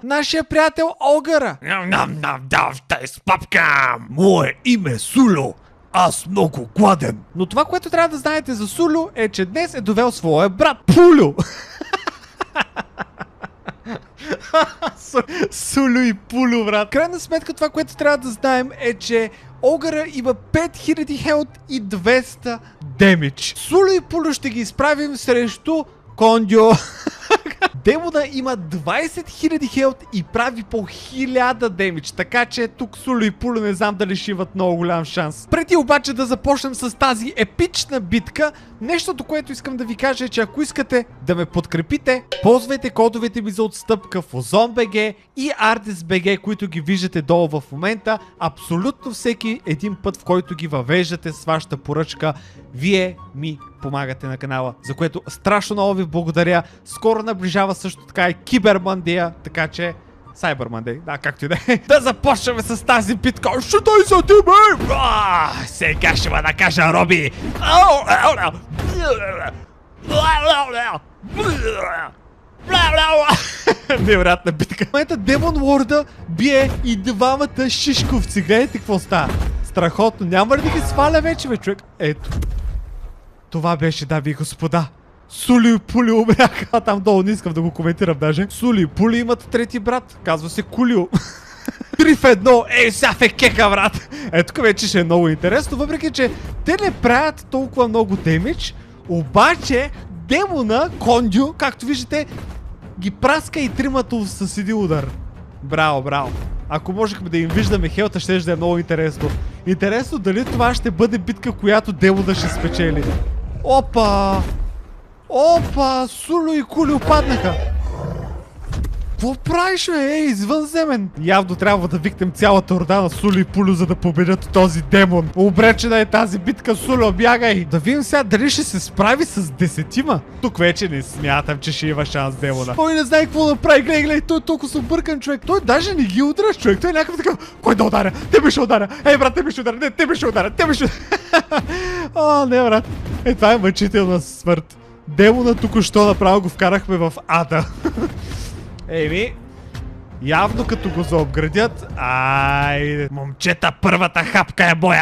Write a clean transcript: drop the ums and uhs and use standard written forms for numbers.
нашия приятел Огъра. Давай с папка! Мое име Суло. Аз много гладен. Но това, което трябва да знаете за Сулю е, че днес е довел своя брат Пулю. Сулю и Пулю, брат. Крайна сметка това, което трябва да знаем е, че Огъра има 5000 хелт и 200 демидж. Сулю и Пулю ще ги изправим срещу Кондио. Демона има 20 000 хелт и прави по 1000 демидж, така че тук Сулю и Пулю не знам дали ще имат много голям шанс. Преди обаче да започнем с тази епична битка, нещото, което искам да ви кажа е, че ако искате да ме подкрепите, ползвайте кодовете ми за отстъпка в OzonBG и ArtisBG, които ги виждате долу в момента. Абсолютно всеки един път, в който ги въвеждате с вашата поръчка, вие ми помагате на канала, за което страшно много ви благодаря. Скоро наближава също така и Кибермандия, така че Cyber Monday, да, както и да е. Да започнем с тази битка. Що той за тебе? Сега ще ме накажа, Роби. Невероятна битка. В момента Демон Лорда бие и двамата шишковци. Гледайте какво става. Страхотно. Няма ли да ги сваля вече, бе, човек? Ето. Това беше, дами и господа. Сулю и Пулю умряха. Там долу не искам да го коментирам даже. Сулю и Пулю имат трети брат. Казва се Кулю. 3 в 1. Ей, сега е кека, брат. Тук вече ще е много интересно. Въпреки, че те не правят толкова много демидж. Обаче, демона, Кондио, както виждате, ги праска и тримата с един удар. Браво, браво. Ако можехме да им виждаме хелта, ще да е много интересно. Интересно дали това ще бъде битка, която демона ще спечели. Опа! Опа! Сулю и Кулю паднаха. Какво правиш, бе? Извънземен. Явно трябва да викнем цялата орда на Сулю и Пулю, за да победят този демон. Обречена е тази битка, Сулю, бягай! Да видим сега дали ще се справи с 10-ма. Тук вече не смятам, че ще има шанс демона. Той не знае какво да прави. Гледай, той е толкова събъркан, човек. Той даже не ги удря, човек. Той е някакъв такъв. Кой да ударя? Те ми ще ударя. Ей, брат, те ми ще ударя. Не, те ми ще ударя. Те ми ще... О, не, брат. Това е мъчителна смърт. Демона току-що направо го вкарахме в ада. Еми, явно като го заобградят, айде. Момчета, първата хапка е моя.